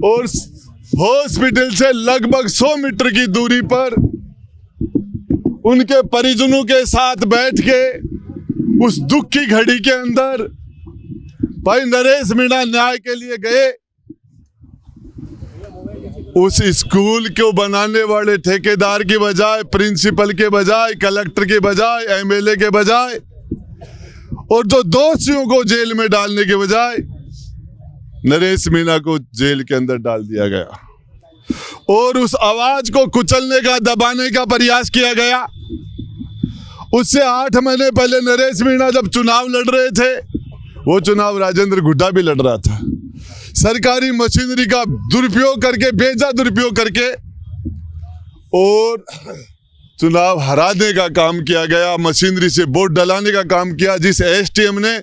और हॉस्पिटल से लगभग 100 मीटर की दूरी पर उनके परिजनों के साथ बैठ के उस दुख की घड़ी के अंदर भाई नरेश मीणा न्याय के लिए गए। उस स्कूल को बनाने वाले ठेकेदार की बजाय, प्रिंसिपल के बजाय, कलेक्टर के बजाय, एमएलए के बजाय और जो दोषियों को जेल में डालने के बजाय नरेश मीणा को जेल के अंदर डाल दिया गया और उस आवाज को कुचलने का, दबाने का प्रयास किया गया। उससे 8 महीने पहले नरेश मीणा जब चुनाव लड़ रहे थे, वो चुनाव राजेंद्र गुड्डा भी लड़ रहा था। सरकारी मशीनरी का दुरुपयोग करके, बेजा दुरुपयोग करके और चुनाव हराने का काम किया गया। मशीनरी से वोट डलाने का काम किया। जिस एसटीएम ने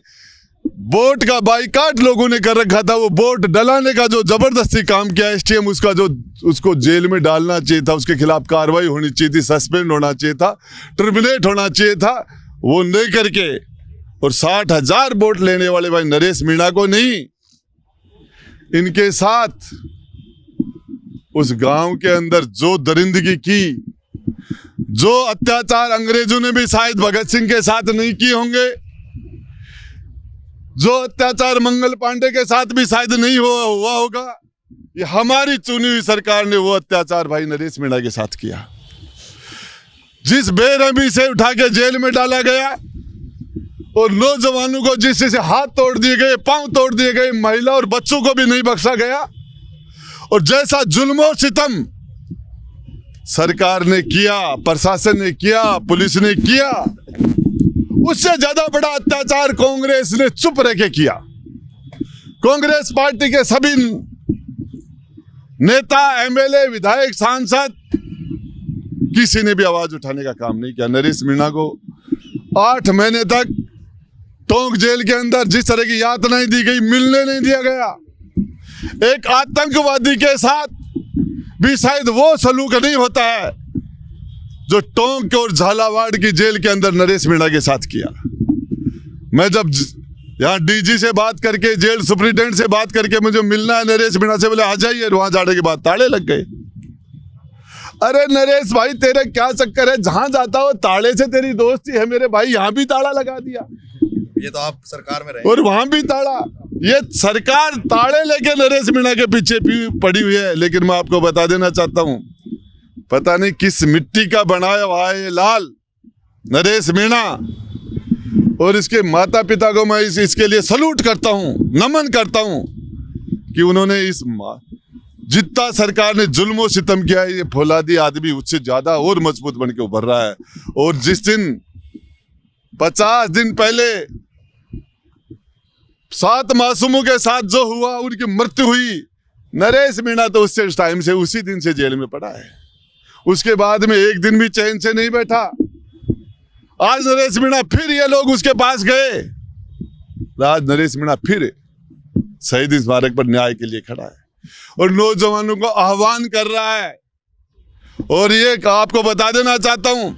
वोट का बाइकाट लोगों ने कर रखा था, वो वोट डलाने का जो जबरदस्ती काम किया एसटीएम, उसको जेल में डालना चाहिए था, उसके खिलाफ कार्रवाई होनी चाहिए थी, सस्पेंड होना चाहिए था, टर्मिनेट होना चाहिए था, वो नहीं करके और 60,000 वोट लेने वाले भाई नरेश मीणा को नहीं, इनके साथ उस गांव के अंदर जो दरिंदगी की, जो अत्याचार अंग्रेजों ने भी शायद भगत सिंह के साथ नहीं किए होंगे, जो अत्याचार मंगल पांडे के साथ भी शायद नहीं हुआ होगा, ये हमारी चुनी हुई सरकार ने वो अत्याचार भाई नरेश मीणा के साथ किया। जिस बेरहमी से उठा के जेल में डाला गया और नौजवानों को जिससे से हाथ तोड़ दिए गए, पांव तोड़ दिए गए, महिला और बच्चों को भी नहीं बख्शा गया और जैसा जुल्म सितम सरकार ने किया, प्रशासन ने किया, पुलिस ने किया, उससे ज्यादा बड़ा अत्याचार कांग्रेस ने चुप रह के किया। कांग्रेस पार्टी के सभी नेता, एमएलए, विधायक, सांसद किसी ने भी आवाज उठाने का काम नहीं किया। नरेश मीणा को 8 महीने तक टोंक जेल के अंदर जिस तरह की यातनाएं दी गई, मिलने नहीं दिया गया। एक आतंकवादी के साथ भी शायद वो सलूक नहीं होता है जो टोंक और झालावाड़ की जेल के अंदर नरेश मीणा के साथ किया। मैं जब यहाँ डीजी से बात करके, जेल सुप्रिंटेंडेंट से बात करके मुझे मिलना है नरेश मीणा से, बोले आ जाइए, वहां जाने के बाद ताले लग गए। अरे नरेश भाई, तेरे क्या चक्कर है? जहां जाता हो ताले से तेरी दोस्ती है मेरे भाई, यहाँ भी ताला लगा दिया। ये तो आप सरकार में रहे और वहां भी ताला। ये सरकार ताले लेके नरेश मीणा के पीछे पड़ी हुई है। लेकिन मैं आपको बता देना चाहता हूं, पता नहीं किस मिट्टी का बनाया हुआ है ये लाल नरेश मीणा, और इसके माता पिता को मैं इसके लिए सलूट करता हूं, नमन करता हूं कि उन्होंने जितना सरकार ने जुल्म सितम किया है, ये फौलादी आदमी उससे ज्यादा और मजबूत बन के उभर रहा है। और जिस दिन 50 दिन पहले 7 मासूमों के साथ जो हुआ, उनकी मृत्यु हुई, नरेश मीणा तो उससे टाइम से, उसी दिन से जेल में पड़ा है। उसके बाद में एक दिन भी चैन से नहीं बैठा। आज नरेश मीणा फिर ये लोग उसके पास गए, आज नरेश मीणा फिर शहीद स्मारक पर न्याय के लिए खड़ा है और नौजवानों को आह्वान कर रहा है। और ये आपको बता देना चाहता हूं,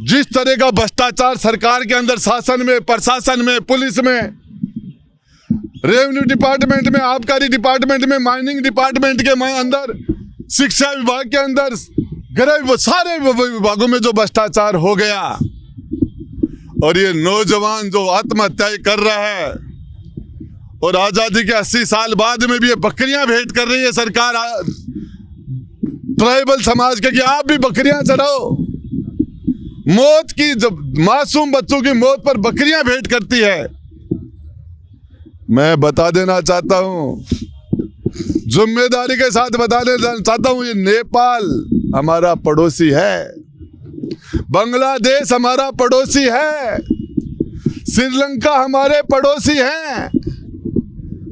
जिस तरह का भ्रष्टाचार सरकार के अंदर, शासन में, प्रशासन में, पुलिस में, रेवेन्यू डिपार्टमेंट में, आबकारी डिपार्टमेंट में, माइनिंग डिपार्टमेंट के अंदर, शिक्षा विभाग के अंदर, गृह, सारे विभागों में जो भ्रष्टाचार हो गया, और ये नौजवान जो आत्महत्या कर रहा है, और आजादी के 80 साल बाद में भी ये बकरियां भेंट कर रही है सरकार ट्राइबल समाज के कि आप भी बकरियां चढ़ाओ। मौत की, जब मासूम बच्चों की मौत पर बकरियां भेंट करती है। मैं बता देना चाहता हूं, जिम्मेदारी के साथ बता देना चाहता हूं, ये नेपाल हमारा पड़ोसी है, बांग्लादेश हमारा पड़ोसी है, श्रीलंका हमारे पड़ोसी हैं,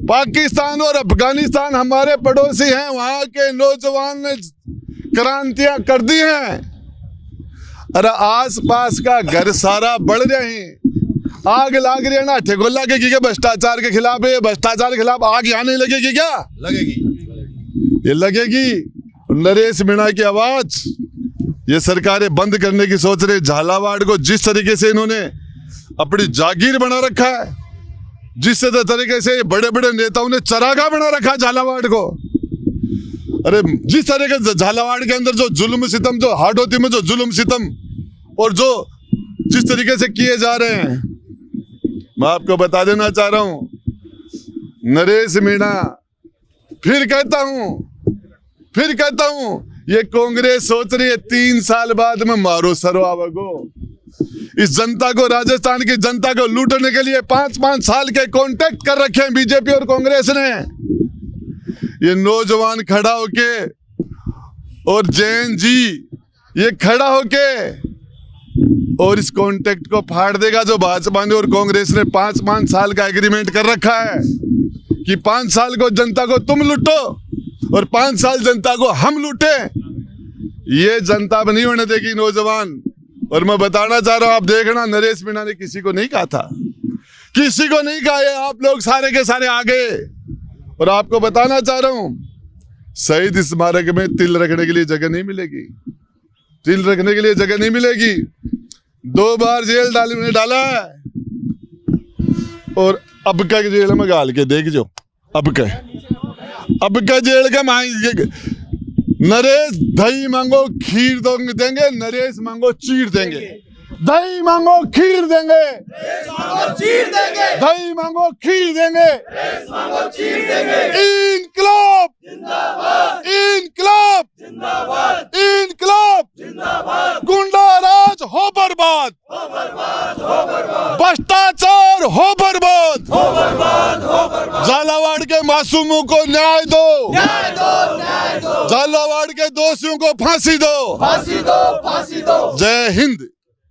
पाकिस्तान और अफगानिस्तान हमारे पड़ोसी हैं। वहां के नौजवान ने क्रांतियां कर दी हैं। अरे आसपास का घर सारा बढ़ रहे हैं, आग लाग रही है ना, ठेगोला के की भ्रष्टाचार के खिलाफ है, भ्रष्टाचार के खिलाफ आग यहाँ नहीं लगेगी क्या? लगेगी, ये लगेगी। नरेश मीणा की आवाज ये सरकारें बंद करने की सोच रही। झालावाड़ को जिस तरीके से इन्होंने अपनी जागीर बना रखा है, जिस तरीके से बड़े बड़े नेताओं ने चरागाह बना रखा है झालावाड़ को, अरे जिस तरह के झालावाड़ के अंदर जो जुल्म सितम, जो हाड़ोती में जो जुल्म सितम और जो जिस तरीके से किए जा रहे हैं, मैं आपको बता देना चाह रहा हूं, नरेश मीणा फिर कहता हूं, ये कांग्रेस सोच रही है 3 साल बाद में मारो सरवाव को। इस जनता को, राजस्थान की जनता को लूटने के लिए 5-5 साल के कॉन्ट्रैक्ट कर रखे हैं बीजेपी और कांग्रेस ने। ये नौजवान खड़ा होके और जैन जी ये खड़ा होके और इस कॉन्ट्रैक्ट को फाड़ देगा जो भाजपा ने और कांग्रेस ने 5-5 साल का एग्रीमेंट कर रखा है कि 5 साल को जनता को तुम लूटो और 5 साल जनता को हम लूटे। ये जनता नहीं होने देगी नौजवान। और मैं बताना चाह रहा हूं, आप देखना, नरेश मीणा ने किसी को नहीं कहा था, किसी को नहीं कहा। ये आप लोग सारे के सारे आगे। और आपको बताना चाह रहा हूं, शहीद स्मारक में तिल रखने के लिए जगह नहीं मिलेगी, तिल रखने के लिए जगह नहीं मिलेगी। 2 बार जेल डाला है और अब का जेल में गाल के देख जो, अब का जेल का नरेश दही मांगो खीर देंगे, नरेश मांगो चीर देंगे। दही मांगो खीर देंगे, दही मांगो खीर देंगे। इनकलाब इनकलाब इनकलाब, गुंडा राज हो बर्बाद, भ्रष्टाचार हो बर्बाद। झालावाड़ के मासूमों को न्याय दो, झालावाड़ के दोषियों को फांसी दो। जय हिंद।